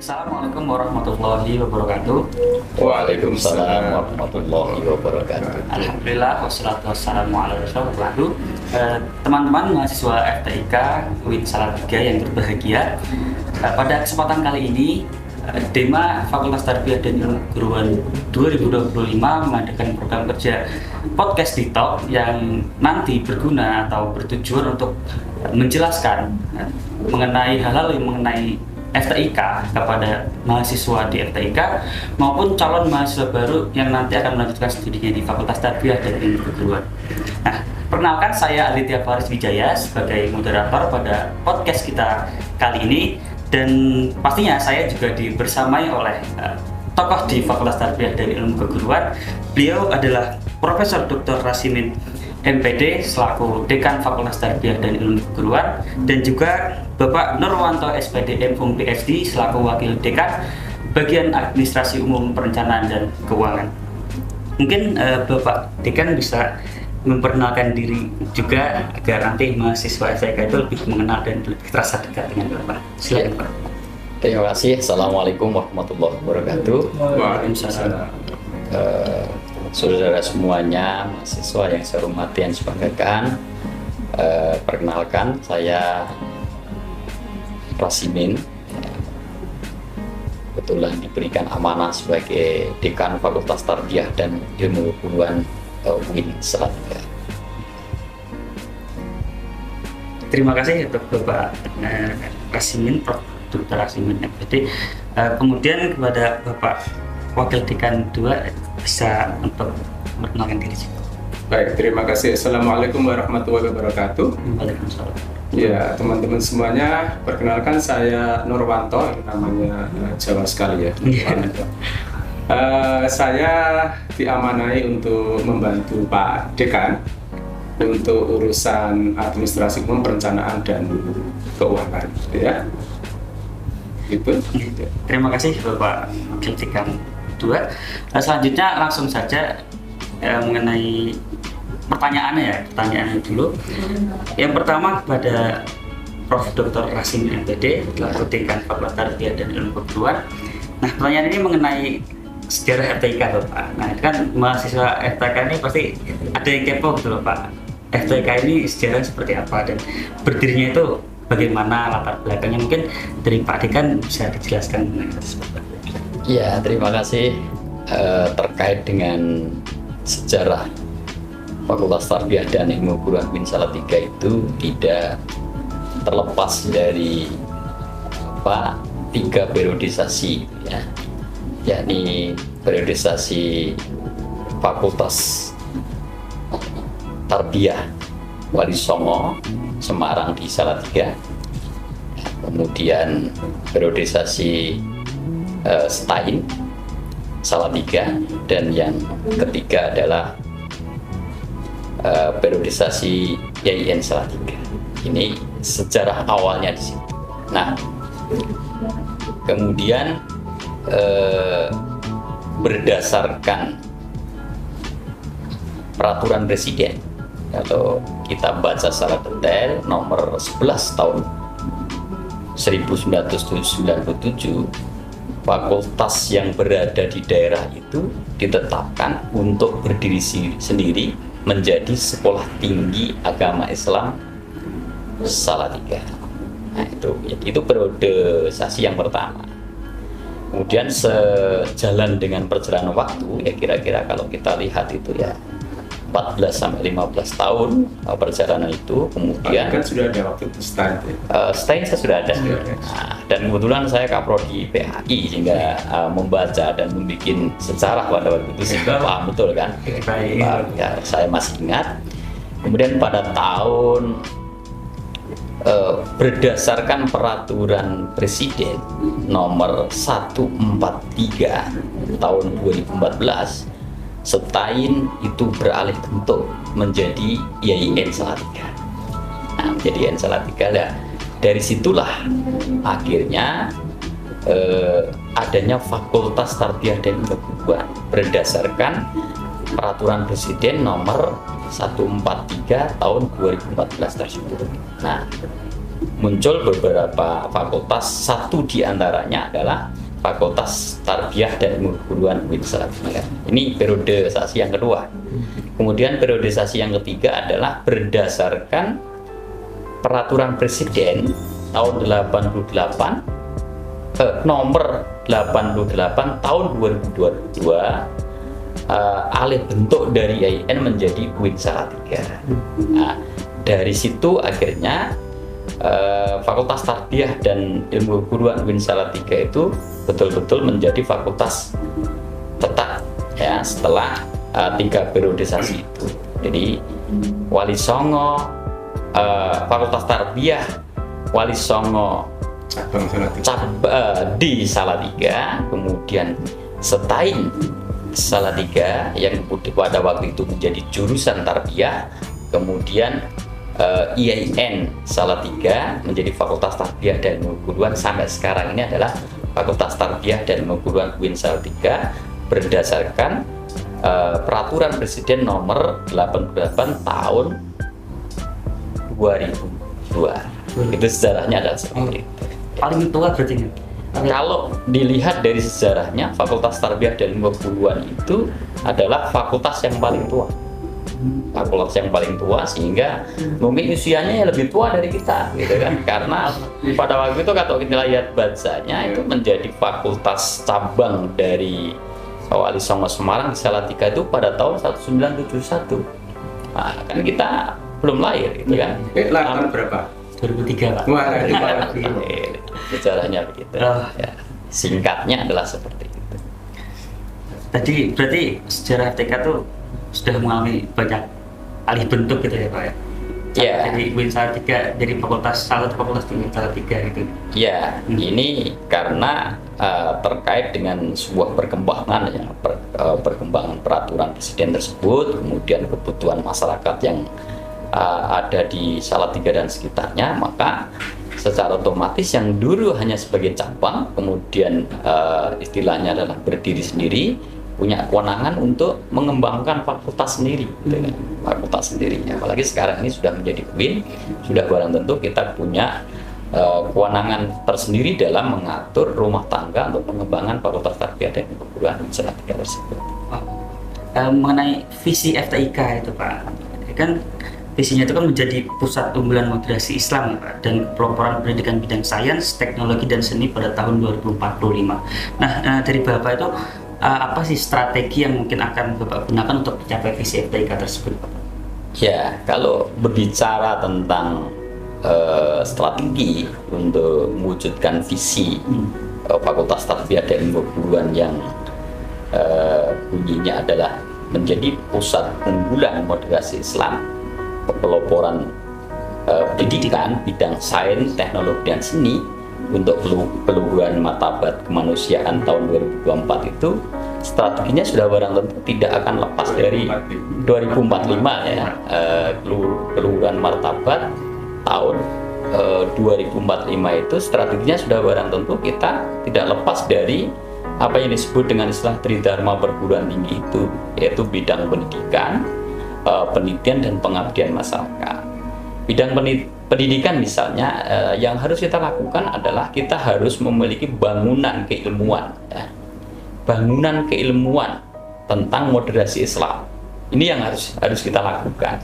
Assalamualaikum warahmatullahi wabarakatuh. Waalaikumsalam warahmatullahi wabarakatuh. Alhamdulillah wassalatu wassalamu ala rasulillah. Teman-teman mahasiswa FTIK UIN Salatiga yang berbahagia, pada kesempatan kali ini Dema Fakultas Tarbiyah dan Ilmu Keguruan 2025 mengadakan program kerja podcast Talk yang nanti berguna atau bertujuan untuk menjelaskan mengenai hal-hal yang mengenai FTIK kepada mahasiswa di FTIK maupun calon mahasiswa baru yang nanti akan melanjutkan studinya di Fakultas Tarbiyah dan Ilmu Keguruan. Nah, perkenalkan saya Aditya Faris Wijaya sebagai moderator pada podcast kita kali ini, dan pastinya saya juga dibersamai oleh tokoh di Fakultas Tarbiyah dan Ilmu Keguruan. Beliau adalah Profesor Dr. Rasimin MPD selaku Dekan Fakultas Tarbiyah dan Ilmu Keguruan, dan juga Bapak Nurwanto SPD MPhum PhD selaku Wakil Dekan Bagian Administrasi Umum Perencanaan dan Keuangan. Mungkin Bapak Dekan bisa memperkenalkan diri juga agar nanti mahasiswa FTIK itu lebih mengenal dan lebih terasa dekat dengan Bapak. Silakan Pak. Terima kasih. Assalamualaikum warahmatullahi wabarakatuh. Waalaikumsalam. Saudara semuanya, mahasiswa yang saya hormati dan sebanggakan, perkenalkan saya Rasimin, kebetulan diberikan amanah sebagai Dekan Fakultas Tarbiyah dan Ilmu Keguruan UIN Salatiga. Terima kasih untuk Bapak Rasimin, Prof. Dr. Rasimin MPD. Kemudian kepada Bapak Wakil Dekan 2 bisa untuk memperkenalkan diri. Baik, terima kasih. Assalamualaikum warahmatullahi wabarakatuh. Waalaikumsalam. Ya, teman-teman semuanya, perkenalkan saya Nurwanto, namanya Jawa sekali ya. Nurwanto. Saya diamanai untuk membantu Pak Dekan untuk urusan administrasi umum, perencanaan dan keuangan, ya. Gitu. Terima kasih Bapak Wakil Dekan 2. Selanjutnya langsung saja mengenai pertanyaannya dulu. Yang pertama kepada Prof. Dr. Rasim MPD selaku Dekan Fakultas Tarbiyah dan Ilmu Keguruan. Nah, pertanyaan ini mengenai sejarah FTIK Bapak. Nah, kan mahasiswa FTIK ini pasti ada yang kepo gitu loh Pak. FTIK ini sejarah seperti apa dan berdirinya itu bagaimana, latar belakangnya, mungkin dari Pak Dekan bisa dijelaskan. Ya, terima kasih. Terkait dengan sejarah Fakultas Tarbiyah dan Ilmu Keguruan UIN Salatiga itu tidak terlepas dari tiga periodisasi, ya, yakni periodisasi Fakultas Tarbiyah Wali Songo Semarang di Salatiga, kemudian periodisasi Stein Salatiga, dan yang ketiga adalah periodisasi YIN Salatiga. Ini sejarah awalnya di sini. Nah, kemudian berdasarkan peraturan presiden, atau kita baca secara detail nomor 11 tahun 1997, fakultas yang berada di daerah itu ditetapkan untuk berdiri sendiri menjadi Sekolah Tinggi Agama Islam Salatiga. Nah, itu periodisasi yang pertama. Kemudian sejalan dengan perjalanan waktu, ya kira-kira kalau kita lihat itu ya 14 sampai 15 tahun perjalanan itu. Kemudian kan sudah ada waktu itu Stein. Stein saya sudah ada. Nah, dan kebetulan saya kaprodi PAI sehingga membaca dan membuat sejarah pada waktu itu sehingga paham betul kan. Ya, saya masih ingat. Kemudian pada tahun berdasarkan peraturan presiden nomor 143 tahun 2014, Stein itu beralih bentuk menjadi YIN Salatiga. Nah, menjadi YIN Salatiga. Nah, dari situlah akhirnya adanya Fakultas Tarbiyah dan Ilmu Keguruan berdasarkan peraturan presiden nomor 143 tahun 2014 tersebut. Nah, muncul beberapa fakultas. Satu di antaranya adalah Fakultas Tarbiyah dan Ilmu Keguruan UIN Salatiga. Ini periodisasi yang kedua. Kemudian periodisasi yang ketiga adalah berdasarkan Peraturan Presiden tahun 88 nomor 88 tahun 2022, alih bentuk dari IAIN menjadi UIN Salatiga. Nah, dari situ akhirnya Fakultas Tarbiyah dan Ilmu Keguruan UIN Salatiga itu betul-betul menjadi fakultas tetap ya setelah 3 periodisasi itu. Jadi Wali Songo, Fakultas Tarbiyah Wali Songo di Salatiga, kemudian Setain Salatiga yang pada waktu itu menjadi jurusan Tarbiyah, kemudian IAIN Salatiga menjadi Fakultas Tarbiyah dan Ilmu Keguruan. Sampai sekarang ini adalah Fakultas Tarbiyah dan Ilmu Keguruan UIN Salatiga berdasarkan Peraturan Presiden nomor 88 tahun 2002. Itu sejarahnya adalah seperti itu. Paling tua berarti. Kalau dilihat dari sejarahnya, Fakultas Tarbiyah dan Ilmu Keguruan itu adalah fakultas yang paling tua. Fakultas yang paling tua, sehingga mungkin usianya lebih tua dari kita gitu kan, karena pada waktu itu kalau kita lihat bacanya itu menjadi fakultas cabang dari Wali Songo Semarang di Salatiga itu pada tahun 1971. Nah, kan kita belum lahir gitu kan. Lahir berapa? 2003 Pak. Wah, Sejarahnya begitu. Ya, singkatnya adalah seperti itu. Tadi berarti sejarah FTIK tuh sudah mengalami banyak alih bentuk gitu ya Pak ya? Ya. Jadi UIN Salatiga jadi salah satu fakultas di UIN Salatiga gitu. Ya, ini karena terkait dengan sebuah perkembangan ya, perkembangan peraturan presiden tersebut, kemudian kebutuhan masyarakat yang ada di Salatiga dan sekitarnya, maka secara otomatis yang dulu hanya sebagai cabang, kemudian istilahnya adalah berdiri sendiri, punya kewenangan untuk mengembangkan fakultas sendiri, gitu kan? Fakultas sendiri. Apalagi sekarang ini sudah menjadi UIN, sudah barang tentu kita punya kewenangan tersendiri dalam mengatur rumah tangga untuk pengembangan Fakultas Tarbiyah dan Ilmu Keguruan Salatiga tersebut. Mengenai visi FTIK itu Pak, kan visinya itu kan menjadi pusat unggulan moderasi Islam ya Pak, dan peloporan pendidikan bidang sains, teknologi dan seni pada tahun 2045. Nah, dari Bapak itu apa sih strategi yang mungkin akan Bapak gunakan untuk mencapai visi FTIK tersebut Pak? Ya, kalau berbicara tentang strategi untuk mewujudkan visi Fakultas Tarbiyah dan Ilmu Keguruan yang bunyinya adalah menjadi pusat unggulan moderasi Islam, peloporan pendidikan bidang sains, teknologi dan seni untuk peluruhan martabat kemanusiaan tahun 2024 itu, strateginya sudah barang tentu tidak akan lepas dari 2045 ya, peluruhan martabat tahun 2045 itu strateginya sudah barang tentu kita tidak lepas dari apa yang disebut dengan istilah Tridharma perguruan tinggi itu, yaitu bidang pendidikan, penelitian dan pengabdian masyarakat. Bidang pendidikan misalnya yang harus kita lakukan adalah kita harus memiliki bangunan keilmuan ya. Bangunan keilmuan tentang moderasi Islam. Ini yang harus kita lakukan.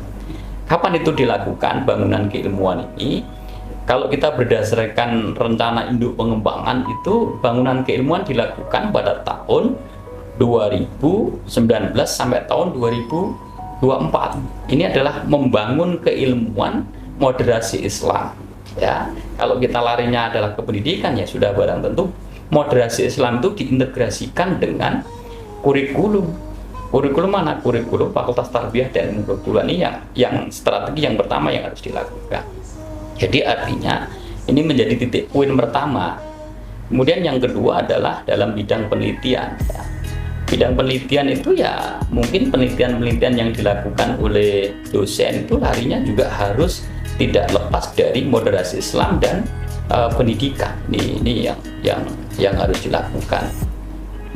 Kapan itu dilakukan bangunan keilmuan ini? Kalau kita berdasarkan rencana induk pengembangan itu, bangunan keilmuan dilakukan pada tahun 2019 sampai tahun 2024. Ini adalah membangun keilmuan moderasi Islam ya. Kalau kita larinya adalah ke pendidikan, ya sudah barang tentu moderasi Islam itu diintegrasikan dengan kurikulum. Kurikulum mana? Kurikulum Fakultas Tarbiyah dan Ilmu Keguruan ini yang strategi yang pertama yang harus dilakukan. Jadi artinya ini menjadi titik poin pertama. Kemudian yang kedua adalah dalam bidang penelitian ya. Bidang penelitian itu ya mungkin penelitian-penelitian yang dilakukan oleh dosen itu larinya juga harus tidak lepas dari moderasi Islam dan pendidikan. Ini yang harus dilakukan.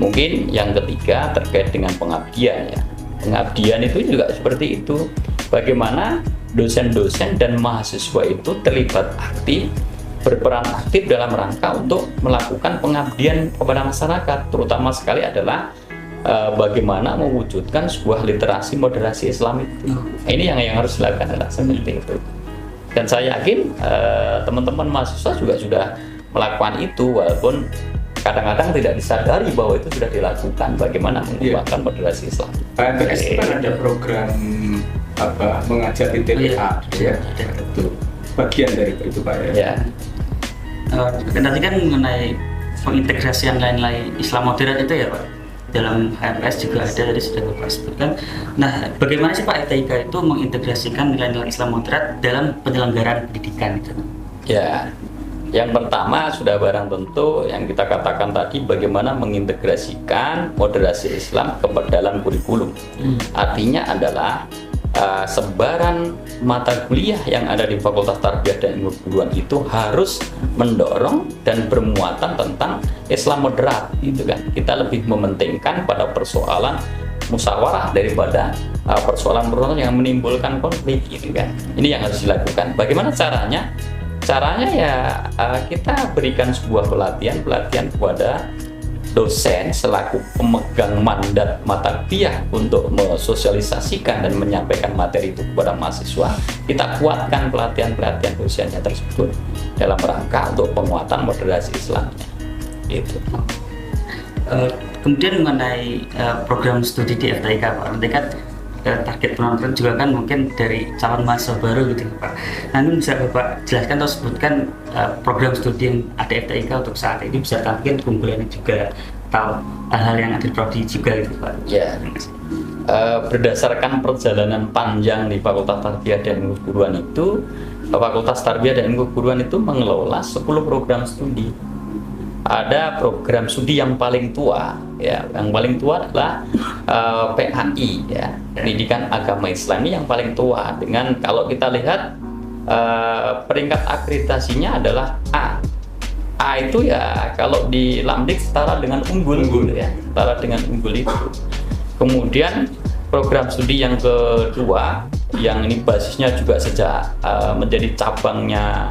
Mungkin yang ketiga terkait dengan pengabdian ya. Pengabdian itu juga seperti itu. Bagaimana dosen-dosen dan mahasiswa itu terlibat aktif berperan aktif dalam rangka untuk melakukan pengabdian kepada masyarakat, terutama sekali adalah bagaimana mewujudkan sebuah literasi moderasi Islam itu. Ini yang harus dilakukan adalah seperti itu. Dan saya yakin teman-teman mahasiswa juga sudah melakukan itu, walaupun kadang-kadang tidak disadari bahwa itu sudah dilakukan, bagaimana mengembangkan moderasi Islam. PNTS itu kan ada program mengajar di TPA, itu bagian dari itu Pak ya. Tadi kan mengenai pengintegrasian nilai Islam moderat itu ya Pak, dalam HMS juga ada, tadi sudah Bapak sebutkan. Nah, bagaimana sih Pak FTIK itu mengintegrasikan nilai-nilai Islam moderat dalam penyelenggaraan pendidikan itu? Ya, yang pertama sudah barang tentu yang kita katakan tadi, bagaimana mengintegrasikan moderasi Islam ke dalam kurikulum. Artinya adalah sebaran mata kuliah yang ada di Fakultas Tarbiyah dan Ilmu Keguruan itu harus mendorong dan bermuatan tentang Islam moderat, gitu kan. Kita lebih mementingkan pada persoalan musyawarah daripada persoalan-persoalan yang menimbulkan konflik, gitu kan. Ini yang harus dilakukan. Bagaimana caranya? Caranya ya kita berikan sebuah pelatihan kepada dosen selaku pemegang mandat mata kuliah untuk mensosialisasikan dan menyampaikan materi itu kepada mahasiswa. Kita kuatkan pelatihan dosennya tersebut dalam rangka untuk penguatan moderasi Islamnya. Itu. Kemudian mengenai program studi di FTIK Pak, nanti kan target penonton juga kan mungkin dari calon mahasiswa baru gitu Pak. Nanti bisa Bapak jelaskan atau sebutkan program studi yang ada FTIK untuk saat ini, bisa mungkin kumpulannya juga tahu hal-hal yang ada di prodi juga gitu Pak. Ya. Berdasarkan perjalanan panjang di Fakultas Tarbiyah dan Ilmu Keguruan itu, Fakultas Tarbiyah dan Ilmu Keguruan itu mengelola 10 program studi. Ada program studi yang paling tua, ya, yang paling tua adalah PAI, ya, Pendidikan Agama Islam, ini yang paling tua. Dengan kalau kita lihat peringkat akreditasinya adalah A. A itu ya kalau di Lamdik setara dengan unggul, gitu ya, setara dengan unggul itu. Kemudian program studi yang kedua, yang ini basisnya juga sejak menjadi cabangnya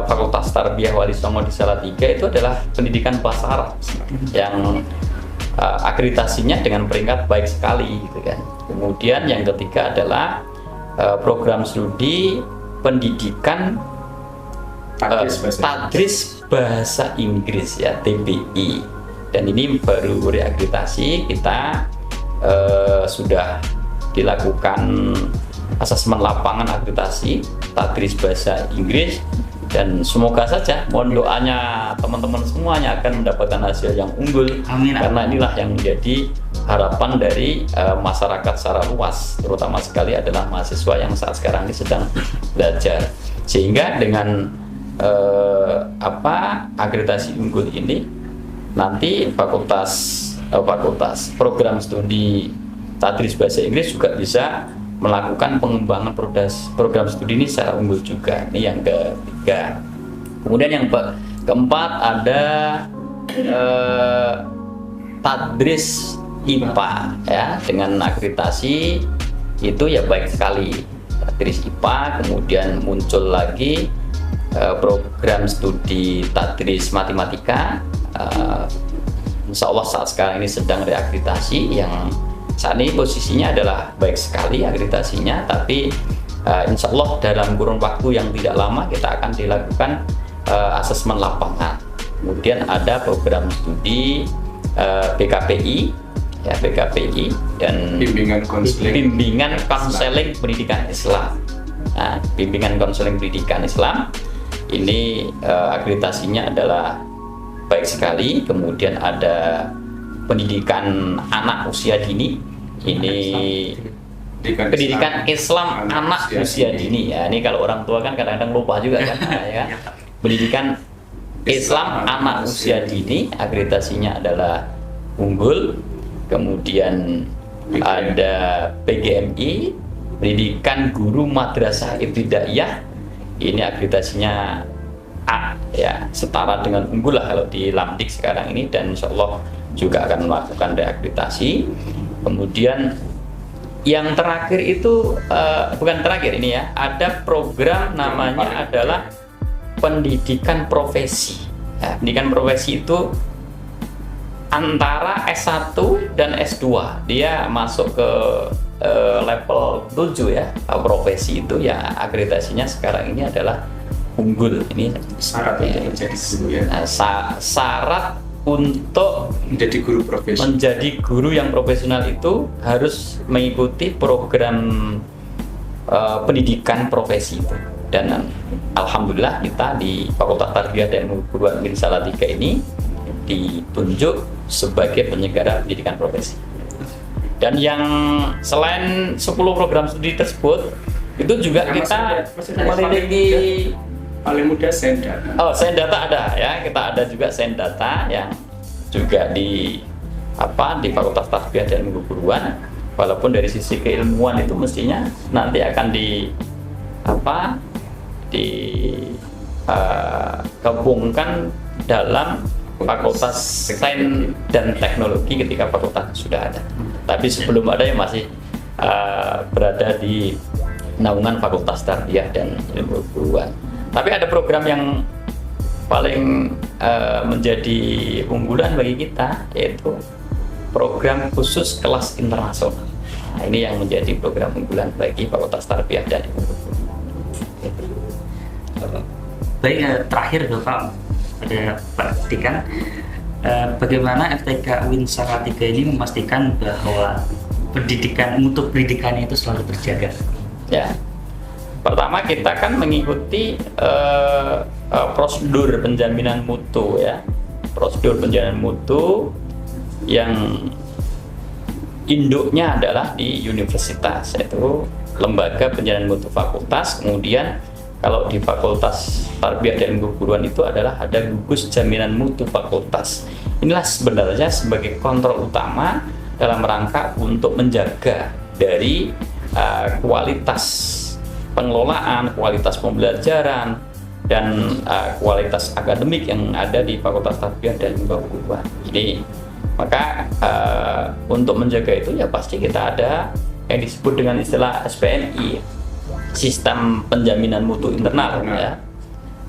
Fakultas Tarbiyah Wali Songo di Salatiga, itu adalah pendidikan bahasa Arab yang akreditasinya dengan peringkat baik sekali, gitu kan. Kemudian yang ketiga adalah program studi pendidikan tadris bahasa Inggris, ya, TBI, dan ini baru reakreditasi. Kita sudah dilakukan asesmen lapangan akreditasi tadris bahasa Inggris, dan semoga saja, mohon doanya teman-teman semuanya akan mendapatkan hasil yang unggul. Amin. Karena inilah yang menjadi harapan dari masyarakat secara luas, terutama sekali adalah mahasiswa yang saat sekarang ini sedang belajar. Sehingga dengan akreditasi unggul ini, nanti fakultas program studi tadris bahasa Inggris juga bisa melakukan pengembangan program studi ini secara unggul juga. Ini yang ketiga. Kemudian yang keempat ada tadris IPA, ya, dengan akreditasi itu ya baik sekali, tadris IPA. Kemudian muncul lagi program studi tadris matematika. Insya Allah saat sekarang ini sedang reakreditasi, yang saat ini posisinya adalah baik sekali akreditasinya, tapi insya Allah dalam kurun waktu yang tidak lama kita akan dilakukan asesmen lapangan. Kemudian ada program studi BKPI, ya, BKPI dan bimbingan konseling pendidikan Islam. Nah, bimbingan konseling pendidikan Islam ini akreditasinya adalah baik sekali. Kemudian ada pendidikan anak usia dini, ini pendidikan Islam anak usia dini, ya. Ini kalau orang tua kan kadang-kadang lupa juga kan, ya. Pendidikan Islam anak usia dini, akreditasinya adalah unggul. Kemudian ada PGMI, pendidikan guru madrasah ibtidaiyah, ini akreditasinya A, ya, setara dengan unggul lah kalau di Lamdik sekarang ini, dan insya Allah juga akan melakukan reakreditasi. Kemudian yang terakhir itu bukan terakhir ini, ya, ada program namanya adalah pendidikan profesi. Nah, pendidikan profesi itu antara S1 dan S2. Dia masuk ke level 7 ya. Profesi itu ya akreditasinya sekarang ini adalah unggul. Ini syarat untuk menjadi guru ya. Syarat untuk Menjadi guru profesi. menjadi guru yang profesional itu harus mengikuti program pendidikan profesi itu. Dan alhamdulillah kita di Fakultas Tarbiyah dan Keguruan UIN Salatiga ini ditunjuk sebagai penyelenggara pendidikan profesi. Dan yang selain 10 program studi tersebut itu juga kita memiliki paling mudah Sendata. Oh, Sendata ada ya. Kita ada juga Sendata yang juga di Fakultas Tarbiyah dan Keguruan. Walaupun dari sisi keilmuan itu mestinya nanti akan digabungkan dalam Fakultas Sains dan Teknologi ketika fakultas sudah ada. Tapi sebelum ada yang masih berada di naungan Fakultas Tarbiyah dan Ilmu Keguruan. Tapi ada program yang paling menjadi unggulan bagi kita, yaitu program khusus kelas internasional. Nah, ini yang menjadi program unggulan bagi Fakultas Tarbiyah dan Ilmu Keguruan. Baik, terakhir Bapak pada perhatikan bagaimana FTIK UIN Salatiga ini memastikan bahwa mutu pendidikannya itu selalu terjaga. Ya, pertama kita kan mengikuti prosedur penjaminan mutu ya, prosedur penjaminan mutu yang induknya adalah di universitas, yaitu lembaga penjaminan mutu fakultas. Kemudian kalau di Fakultas Tarbiyah dan Keguruan itu adalah ada gugus jaminan mutu fakultas. Inilah sebenarnya sebagai kontrol utama dalam rangka untuk menjaga dari kualitas pengelolaan, kualitas pembelajaran, dan kualitas akademik yang ada di Fakultas Tarbiyah dan Keguruan. Jadi maka untuk menjaga itu ya pasti kita ada yang disebut dengan istilah SPMI, Sistem Penjaminan Mutu Internal ya,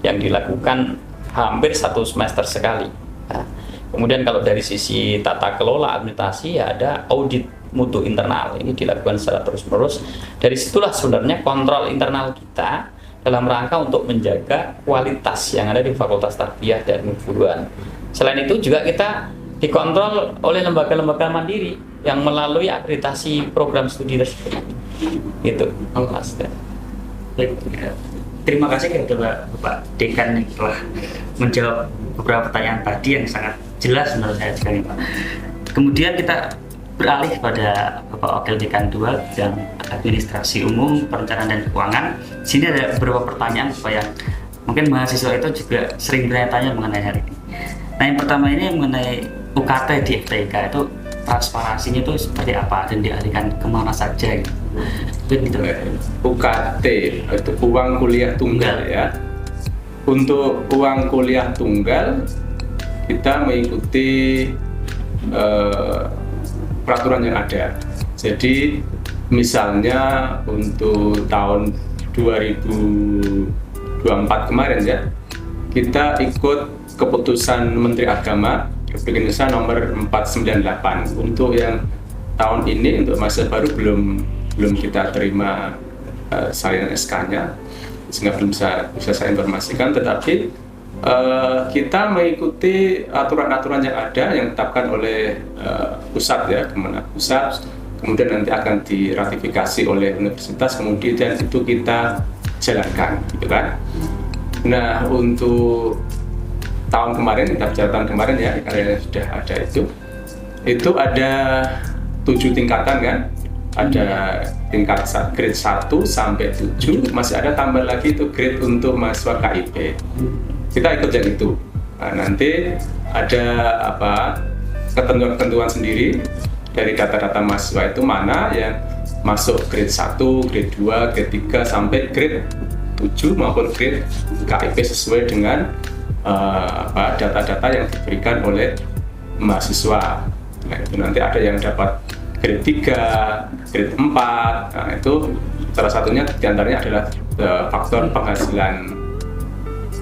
yang dilakukan hampir 1 semester sekali. Nah, kemudian kalau dari sisi tata kelola administrasi ya ada audit mutu internal, ini dilakukan secara terus-menerus. Dari situlah sebenarnya kontrol internal kita dalam rangka untuk menjaga kualitas yang ada di Fakultas Tarbiyah dan Keguruan. Selain itu juga kita dikontrol oleh lembaga-lembaga mandiri yang melalui akreditasi program studi tersebut. Gitu, Mas. Baik, terima kasih kepada Bapak Dekan yang telah menjawab beberapa pertanyaan tadi yang sangat jelas menurut saya sekali, Pak. Kemudian kita beralih pada Bapak Wakil Dekan 2 bidang administrasi umum, perencanaan dan keuangan. Di sini ada beberapa pertanyaan supaya mungkin mahasiswa itu juga sering bertanya mengenai hal ini. Nah, yang pertama ini mengenai UKT di FTIK itu transparansinya itu seperti apa dan dialihkan kemana saja gitu. Gitu. UKT itu uang kuliah tunggal ya. Untuk uang kuliah tunggal kita mengikuti peraturan yang ada. Jadi misalnya untuk tahun 2024 kemarin ya, kita ikut keputusan Menteri Agama Republik Indonesia nomor 498. Untuk yang tahun ini untuk masa baru belum kita terima salinan SK-nya, sehingga belum bisa saya informasikan. Tetapi kita mengikuti aturan-aturan yang ada yang ditetapkan oleh pusat ya, Kemenak pusat, kemudian nanti akan diratifikasi oleh universitas, kemudian itu kita jalankan, gitu kan. Nah, untuk tahun kemarin, kita bicara tahun kemarin ya, karena sudah ada itu ada 7 tingkatan kan. Ada tingkat grade 1 sampai 7, masih ada tambah lagi itu grade untuk mahasiswa KIP. Kita ikut yang itu. Nah, nanti ada ketentuan-ketentuan sendiri dari data-data mahasiswa itu mana yang masuk grade 1, grade 2, grade 3 sampai grade 7 maupun grade KIP sesuai dengan data-data yang diberikan oleh mahasiswa. Nah, itu nanti ada yang dapat grade 3, grade 4. Nah, itu salah satunya diantaranya adalah faktor penghasilan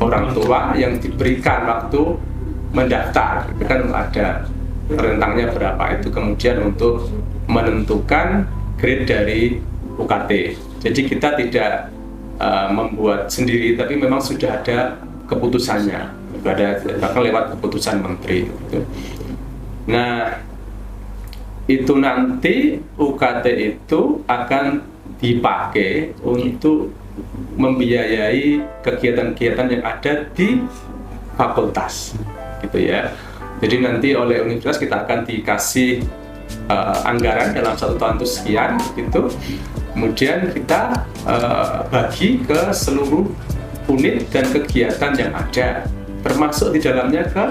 orang tua yang diberikan waktu mendaftar, itu kan ada rentangnya berapa, itu kemudian untuk menentukan grade dari UKT. Jadi kita tidak membuat sendiri, tapi memang sudah ada keputusannya, ada bahkan lewat keputusan menteri gitu. Nah, itu nanti UKT itu akan dipakai untuk membiayai kegiatan-kegiatan yang ada di fakultas, gitu ya. Jadi nanti oleh universitas kita akan dikasih anggaran dalam 1 tahun itu sekian, gitu. Kemudian kita bagi ke seluruh unit dan kegiatan yang ada, termasuk di dalamnya ke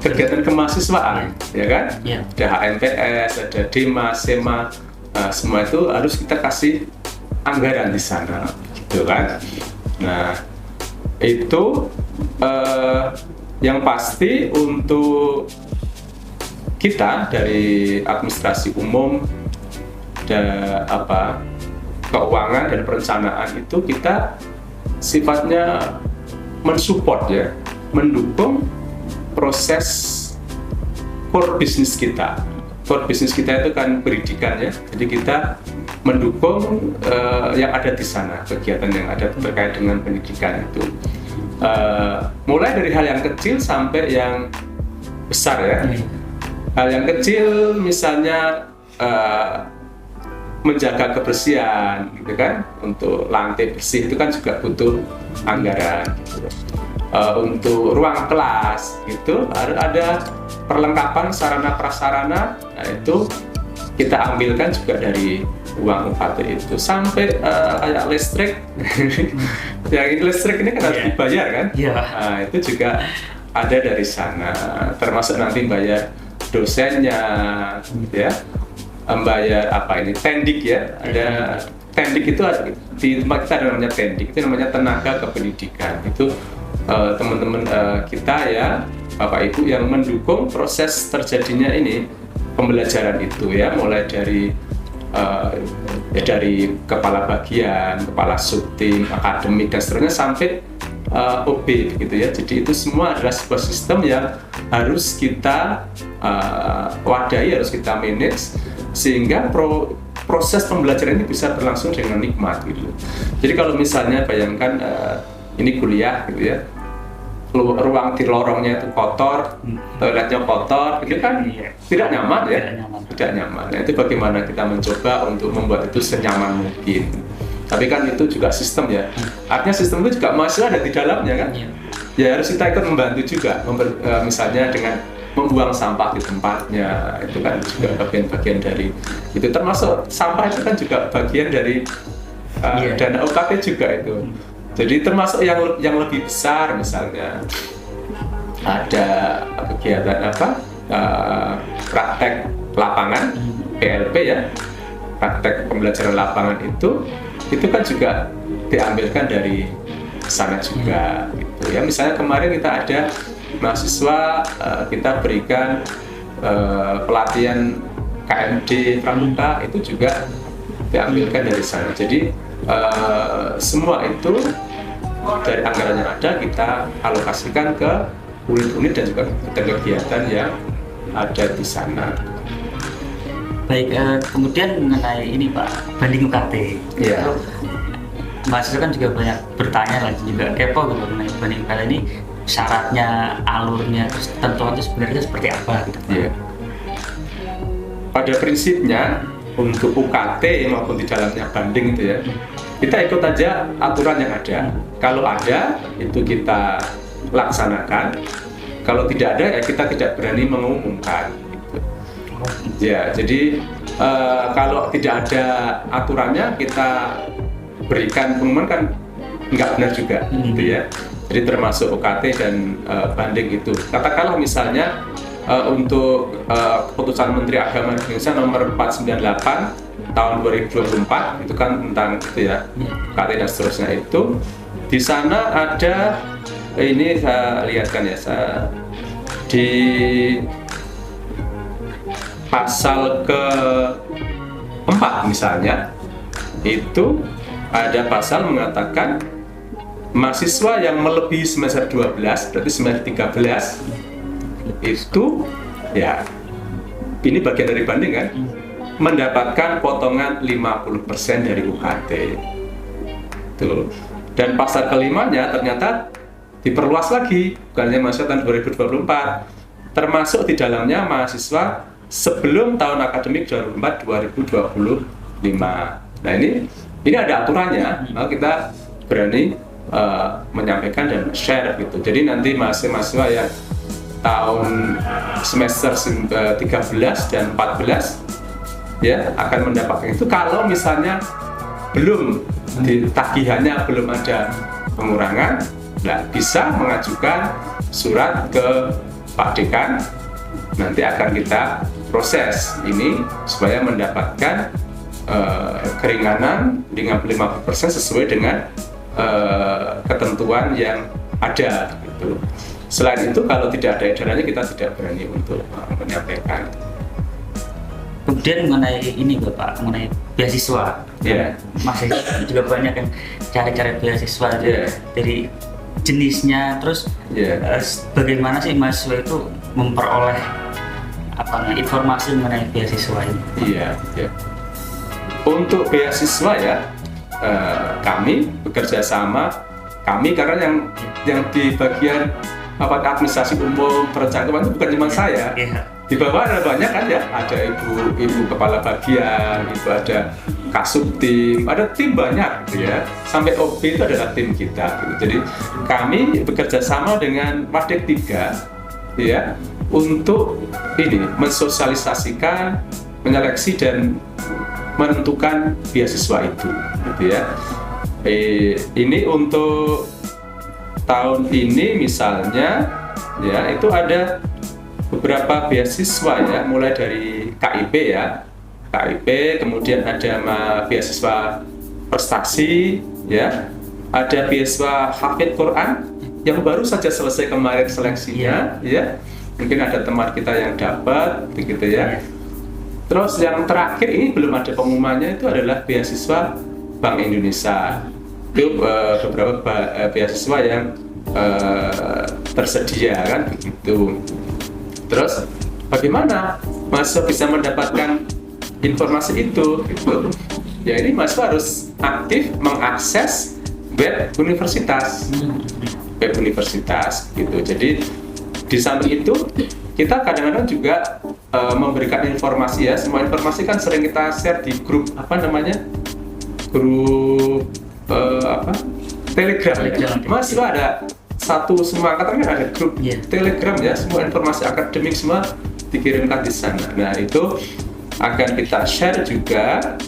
kegiatan kemahasiswaan, ya kan? Yeah. Ada HMPS, ada DEMA, SEMA, semua itu harus kita kasih anggaran di sana, gitu kan? Nah, itu yang pasti untuk kita dari administrasi umum dan keuangan dan perencanaan itu kita sifatnya mensupport ya, mendukung proses core bisnis kita. Core bisnis kita itu kan pendidikan ya, jadi kita mendukung yang ada di sana, kegiatan yang ada terkait dengan pendidikan itu. Mulai dari hal yang kecil sampai yang besar ya. Hal yang kecil misalnya menjaga kebersihan, gitu kan, untuk lantai bersih itu kan juga butuh anggaran. Gitu. Untuk ruang kelas, gitu, harus ada perlengkapan sarana prasarana, nah itu kita ambilkan juga dari uang UKT itu. Sampai kayak listrik, yang listrik ini kan harus dibayar kan, nah, itu juga ada dari sana, termasuk nanti bayar dosennya, ya. Membayar tendik ya, ada tendik itu di tempat kita ada namanya tendik, itu namanya tenaga kependidikan. Itu teman-teman kita ya, Bapak Ibu yang mendukung proses terjadinya ini pembelajaran itu ya, mulai dari kepala bagian, kepala subtim, akademik dan seterusnya sampai OB gitu ya. Jadi itu semua adalah sebuah sistem yang harus kita wadahi, harus kita manage sehingga proses pembelajaran ini bisa berlangsung dengan nikmat gitu. Jadi kalau misalnya bayangkan ini kuliah gitu ya, ruang di lorongnya itu kotor, toiletnya kotor, itu kan tidak nyaman ya, tidak nyaman. Nah, itu bagaimana kita mencoba untuk membuat itu senyaman mungkin. Tapi kan itu juga sistem ya, artinya sistem itu juga mahasiswa ada di dalamnya kan. Ya harus kita ikut membantu juga, misalnya dengan membuang sampah di tempatnya, itu kan juga bagian-bagian dari itu, termasuk sampah itu kan juga bagian dari dana UKT juga itu. Jadi termasuk yang lebih besar, misalnya ada kegiatan praktek lapangan PLP ya, praktek pembelajaran lapangan itu kan juga diambilkan dari sana juga gitu ya. Misalnya kemarin kita ada mahasiswa, kita berikan pelatihan KMD Pramuka, itu juga diambilkan dari sana. Jadi semua itu dari anggaran yang ada kita alokasikan ke unit-unit dan juga kegiatan yang ada di sana. Baik, kemudian mengenai ini Pak, banding UKT. Iya. Mahasiswa kan juga banyak bertanya lagi, juga kepo gitu mengenai banding UKT ini, syaratnya, alurnya, terus tentuan itu sebenarnya seperti apa gitu. Iya. Pada prinsipnya untuk UKT maupun di dalamnya banding itu ya, kita ikut aja aturan yang ada. Kalau ada itu kita laksanakan, kalau tidak ada ya kita tidak berani mengumumkan gitu. Ya, jadi kalau tidak ada aturannya kita berikan pengumuman kan nggak benar juga gitu ya. Jadi termasuk UKT dan banding itu. Katakanlah misalnya untuk keputusan Menteri Agama Indonesia nomor 498 tahun 2024 itu kan tentang itu ya, UKT dan seterusnya itu. Di sana ada, ini saya lihatkan ya, di pasal ke-4 misalnya itu ada pasal mengatakan mahasiswa yang melebihi semester 12 berarti semester 13 itu ya ini bagian dari banding kan, mendapatkan potongan 50% dari UKT. Tuh. Dan pasal kelimanya ternyata diperluas lagi, bukan hanya mahasiswa tahun 2024, termasuk di dalamnya mahasiswa sebelum tahun akademik 2024-2025. Nah ini ada aturannya, maka kita berani menyampaikan dan share gitu. Jadi nanti mahasiswa yang tahun semester 13 dan 14 ya akan mendapatkan itu kalau misalnya belum tagihannya belum ada pengurangan, nah bisa mengajukan surat ke Pak Dekan, nanti akan kita proses ini supaya mendapatkan keringanan dengan 50% sesuai dengan ketentuan yang ada gitu. Selain itu kalau tidak ada edarannya kita tidak berani untuk menyampaikan. Kemudian mengenai ini Bapak, mengenai beasiswa, masih juga banyak yang cari-cari beasiswa dari jenisnya, terus bagaimana sih mahasiswa itu memperoleh informasi mengenai beasiswa ini? Iya. Untuk beasiswa ya, kami bekerja sama, karena yang di bagian administrasi umum perencanaan itu bukan cuma saya. Di bawah ada banyak kan ya, ada ibu kepala bagian, ibu ada kasubtim, ada tim banyak gitu ya. Sampai OB itu adalah tim kita gitu. Jadi kami bekerja sama dengan Wadek 3 ya untuk ini mensosialisasikan, menyeleksi dan menentukan beasiswa itu gitu ya. Ini untuk tahun ini misalnya ya itu ada beberapa beasiswa ya, mulai dari KIP ya, kemudian ada beasiswa prestasi ya, ada beasiswa hafid Quran yang baru saja selesai kemarin seleksinya ya, mungkin ada teman kita yang dapat begitu ya. Terus yang terakhir ini belum ada pengumumannya, itu adalah beasiswa Bank Indonesia. Itu beberapa beasiswa yang tersedia kan begitu. Terus bagaimana mahasiswa bisa mendapatkan informasi itu gitu. Ya ini mahasiswa harus aktif mengakses web universitas gitu. Jadi di samping itu kita kadang-kadang juga memberikan informasi ya, semua informasi kan sering kita share di grup Telegram. Mahasiswa ada semua angkatan kan ada grup Telegram ya, semua informasi akademik semua dikirimkan di sana. Nah itu akan kita share juga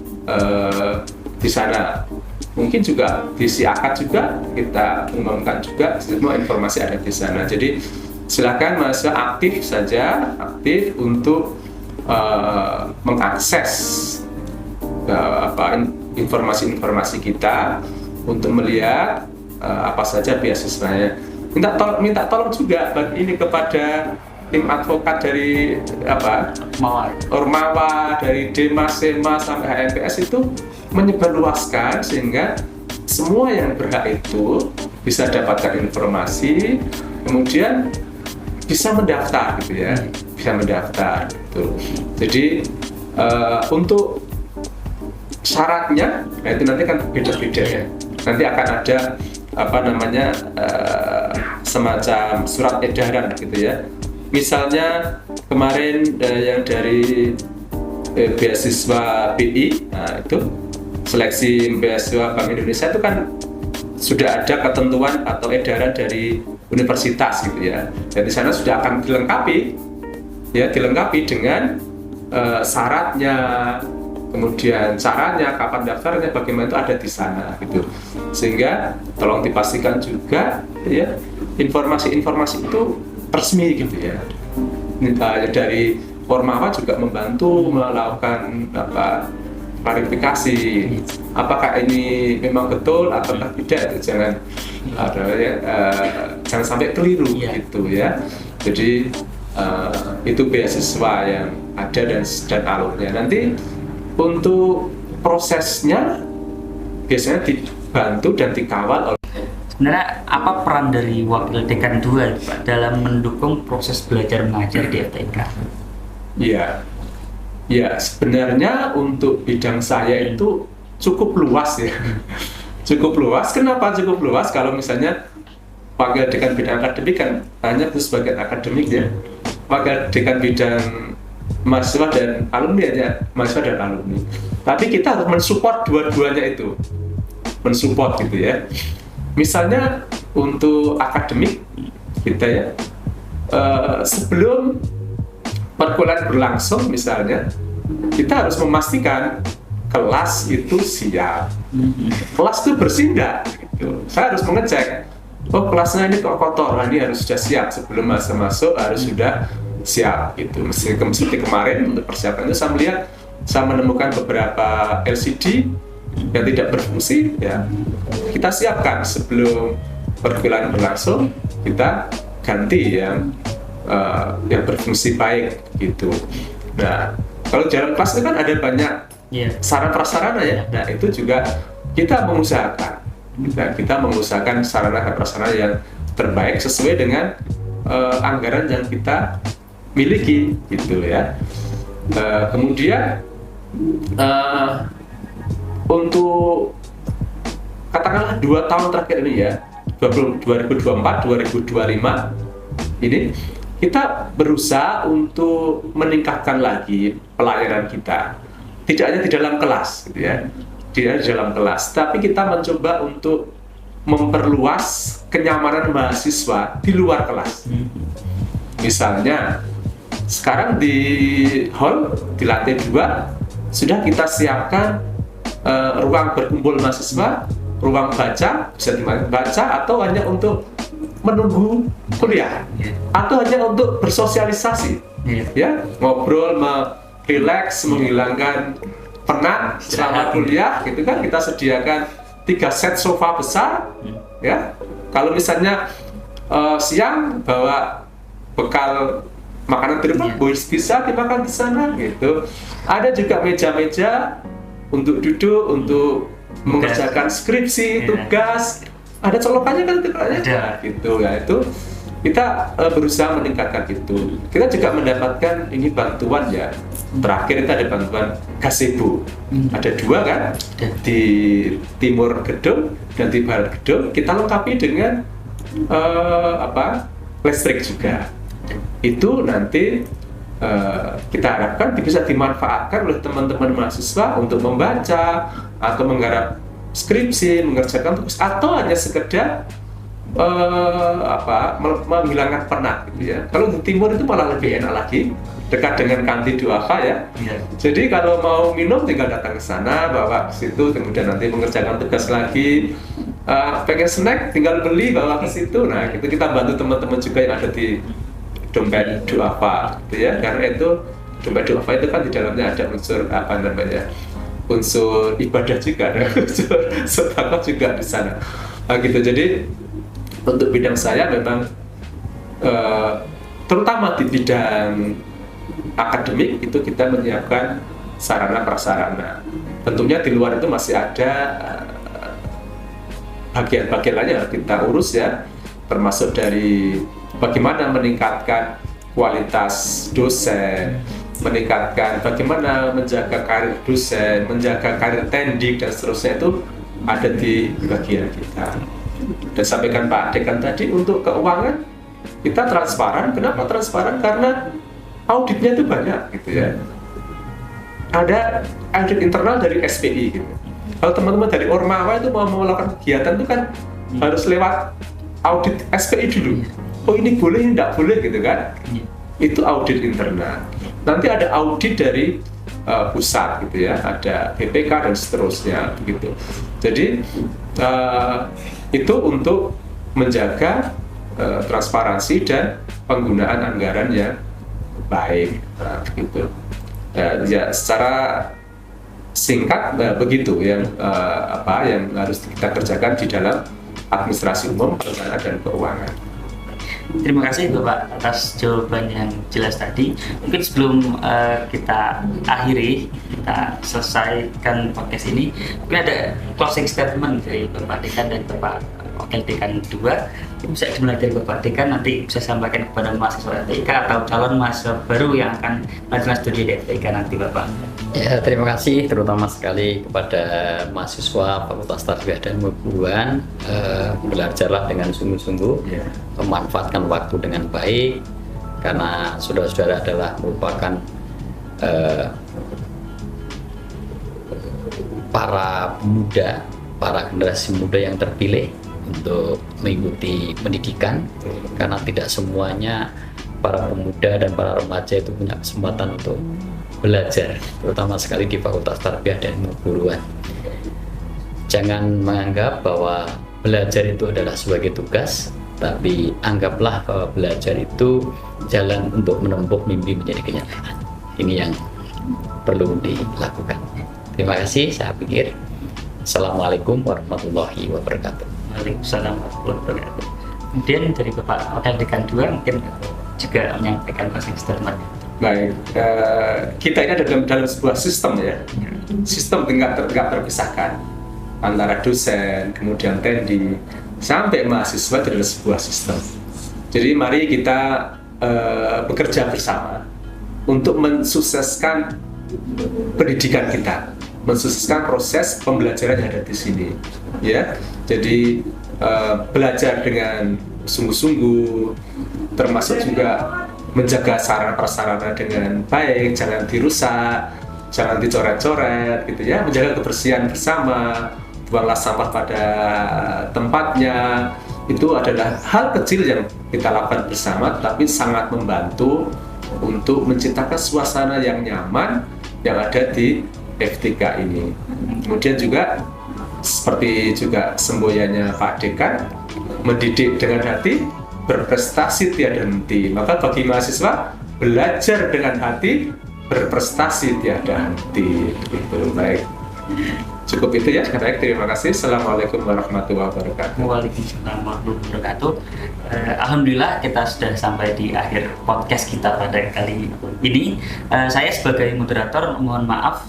di sana. Mungkin juga di Siakat juga kita umumkan juga semua informasi ada di sana. Jadi silakan mahasiswa aktif untuk mengakses informasi-informasi kita untuk melihat apa saja beasiswanya. Minta tolong juga ini kepada tim advokat dari Ormawa, dari Demas, Sema sampai HMPS itu menyebarluaskan sehingga semua yang berhak itu bisa dapatkan informasi, kemudian bisa mendaftar gitu ya, gitu. Jadi untuk syaratnya, itu nanti kan beda-beda ya. Nanti akan ada semacam surat edaran gitu ya. Misalnya kemarin yang dari beasiswa BI, nah itu seleksi beasiswa Bank Indonesia itu kan sudah ada ketentuan atau edaran dari universitas gitu ya. Dan di sana sudah akan dilengkapi dengan syaratnya, kemudian caranya, kapan daftarnya, bagaimana itu ada di sana gitu. Sehingga tolong dipastikan juga ya informasi-informasi itu resmi gitu ya. Dari Ormawa juga membantu melakukan klarifikasi apakah ini memang betul ataukah tidak, jangan sampai keliru gitu ya. Jadi itu beasiswa yang ada dan alurnya. Nanti untuk prosesnya biasanya dibantu dan dikawal oleh. sebenarnya apa peran dari Wakil Dekan 2 itu, Pak, dalam mendukung proses belajar mengajar di FTIK? Iya, ya sebenarnya untuk bidang saya itu cukup luas ya. Cukup luas. Kenapa cukup luas? Kalau misalnya Wakil Dekan bidang akademik kan hanya khusus bagian akademik ya. Wakil Dekan bidang mahasiswa dan alumni hanya mahasiswa dan alumni. Tapi kita harus mensupport dua-duanya itu, mensupport gitu ya. Misalnya untuk akademik kita ya, sebelum perkuliahan berlangsung misalnya, kita harus memastikan kelas itu siap, kelas itu bersih nggak? Gitu. Saya harus mengecek, oh kelasnya ini kok kotor, nah, ini harus sudah siap sebelum masa masuk harus sudah siap. Gitu. Seperti kemarin untuk persiapan itu saya menemukan beberapa LCD yang tidak berfungsi, ya kita siapkan sebelum perkuliahan berlangsung, kita ganti yang berfungsi baik gitu. Nah, kalau dalam kelas itu kan ada banyak sarana prasarana ya. Nah, itu juga kita mengusahakan. Kita mengusahakan sarana prasarana yang terbaik sesuai dengan anggaran yang kita miliki gitu ya. Kemudian untuk katakanlah 2 tahun terakhir ini ya, 2024-2025 ini kita berusaha untuk meningkatkan lagi pelayanan kita. Tidak hanya di dalam kelas, gitu ya, tidak hanya di dalam kelas, tapi kita mencoba untuk memperluas kenyamanan mahasiswa di luar kelas. Misalnya, sekarang di hall, di lantai 2, sudah kita siapkan ruang berkumpul mahasiswa, ruang baca, bisa dibaca atau hanya untuk menunggu kuliah, atau hanya untuk bersosialisasi, ya ngobrol, relax, menghilangkan penat selama kuliah, gitu kan. Kita sediakan 3 set sofa besar, ya. Kalau misalnya siang bawa bekal makanan di rumah, bisa dimakan di sana, gitu. Ada juga meja-meja untuk duduk, untuk mengerjakan skripsi, tugas. Ada colokannya kan, gitu ya. Itu kita berusaha meningkatkan itu. Kita juga mendapatkan ini bantuan ya. Terakhir itu ada bantuan gazebo. Ada 2 kan, di timur gedung dan di barat gedung. Kita lengkapi dengan listrik juga. Itu nanti kita harapkan bisa dimanfaatkan oleh teman-teman mahasiswa untuk membaca atau menggarap skripsi, mengerjakan tugas, atau hanya sekedar menghilangkan penat gitu ya. Kalau di timur itu malah lebih enak lagi, dekat dengan kantin duafa ya. Jadi kalau mau minum tinggal datang ke sana, bawa ke situ, kemudian nanti mengerjakan tugas lagi. Pengen snack tinggal beli bawa ke situ. Nah, itu kita bantu teman-teman juga yang ada di dompet duafa gitu ya. Karena itu dompet duafa itu kan di dalamnya ada unsur ibadah juga, unsur sedekah juga di sana. Nah, gitu. Jadi untuk bidang saya memang terutama di bidang akademik itu kita menyiapkan sarana prasarana. Tentunya di luar itu masih ada bagian-bagian lain yang kita urus ya, termasuk dari bagaimana meningkatkan kualitas dosen, meningkatkan bagaimana menjaga karir dosen, menjaga karir tendik dan seterusnya, itu ada di bagian kita. Dan sampaikan Pak Dekan tadi, untuk keuangan kita transparan. Kenapa transparan? Karena auditnya itu banyak gitu ya. Ada audit internal dari SPI gitu. Kalau teman-teman dari Ormawa itu mau melakukan kegiatan itu kan harus lewat audit SPI dulu. Oh ini boleh, ini tidak boleh gitu kan. Itu audit internal. Nanti ada audit dari pusat gitu ya, ada BPK dan seterusnya begitu. Jadi itu untuk menjaga transparansi dan penggunaan anggaran yang baik, gitu. Ya secara singkat begitu yang harus kita kerjakan di dalam administrasi umum, perencanaan dan keuangan. Terima kasih Bapak atas jawaban yang jelas tadi. Mungkin sebelum kita akhiri, kita selesaikan podcast ini, mungkin ada closing statement dari Bapak Dekan dan Bapak Wakil Dekan 2 itu bisa dimulai dari Bapak Dekan, nanti bisa sampaikan kepada mahasiswa FTIK atau calon mahasiswa baru yang akan melanjutkan studi di FTIK nanti Bapak. Ya, terima kasih terutama sekali kepada mahasiswa Fakultas Tarbiyah dan Keguruan. Belajarlah dengan sungguh-sungguh, memanfaatkan waktu dengan baik, karena saudara-saudara adalah merupakan para pemuda, para generasi muda yang terpilih untuk mengikuti pendidikan, karena tidak semuanya para pemuda dan para remaja itu punya kesempatan untuk belajar, terutama sekali di Fakultas Tarbiyah dan Keguruan. Jangan menganggap bahwa belajar itu adalah sebagai tugas, tapi anggaplah bahwa belajar itu jalan untuk menempuh mimpi menjadi kenyataan. Ini yang perlu dilakukan. Terima kasih, saya pikir. Assalamualaikum warahmatullahi wabarakatuh. Waalaikumsalam warahmatullahi wabarakatuh. Kemudian dari Bapak Wakil Dekan 2 mungkin juga menyampaikan pesan terhormat. Baik, kita ini ada dalam sebuah sistem ya, sistem tidak terpisahkan antara dosen, kemudian tendi, sampai mahasiswa itu adalah sebuah sistem. Jadi mari kita bekerja bersama untuk mensukseskan pendidikan kita, mensukseskan proses pembelajaran yang ada di sini, ya. Jadi belajar dengan sungguh-sungguh, termasuk juga menjaga sarana prasarana dengan baik, jangan dirusak, jangan dicoret-coret, gitu ya. Menjaga kebersihan bersama, buanglah sampah pada tempatnya. Itu adalah hal kecil yang kita lakukan bersama, tapi sangat membantu untuk menciptakan suasana yang nyaman yang ada di FTIK ini. Kemudian juga seperti juga semboyannya Pak Dekan, mendidik dengan hati, berprestasi tiada henti. Maka bagi mahasiswa, belajar dengan hati, berprestasi tiada henti. Itu baik. Cukup itu ya. Baik, terima kasih. Assalamualaikum warahmatullahi wabarakatuh. Waalaikumsalam warahmatullahi wabarakatuh. Alhamdulillah kita sudah sampai di akhir podcast kita pada kali ini. Saya sebagai moderator mohon maaf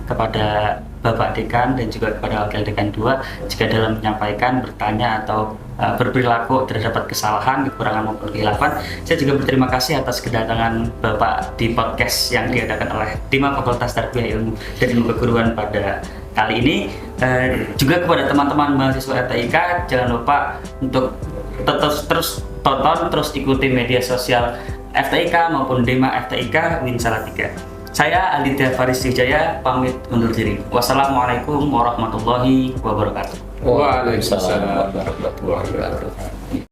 kepada Bapak Dekan dan juga kepada Wakil Dekan 2 jika dalam menyampaikan, bertanya atau berperilaku terdapat kesalahan, kekurangan maupun kehilafan. Saya juga berterima kasih atas kedatangan Bapak di podcast yang diadakan oleh Dima Fakultas Tarbiyah Ilmu dan Ilmu Keguruan pada kali ini. Juga kepada teman-teman mahasiswa FTIK, jangan lupa untuk terus tonton, terus ikuti media sosial FTIK maupun Dema FTIK Win Salatiga. Saya Alidya Faris Wijaya pamit undur diri. Wassalamualaikum warahmatullahi wabarakatuh. Waalaikumsalam warahmatullahi wabarakatuh.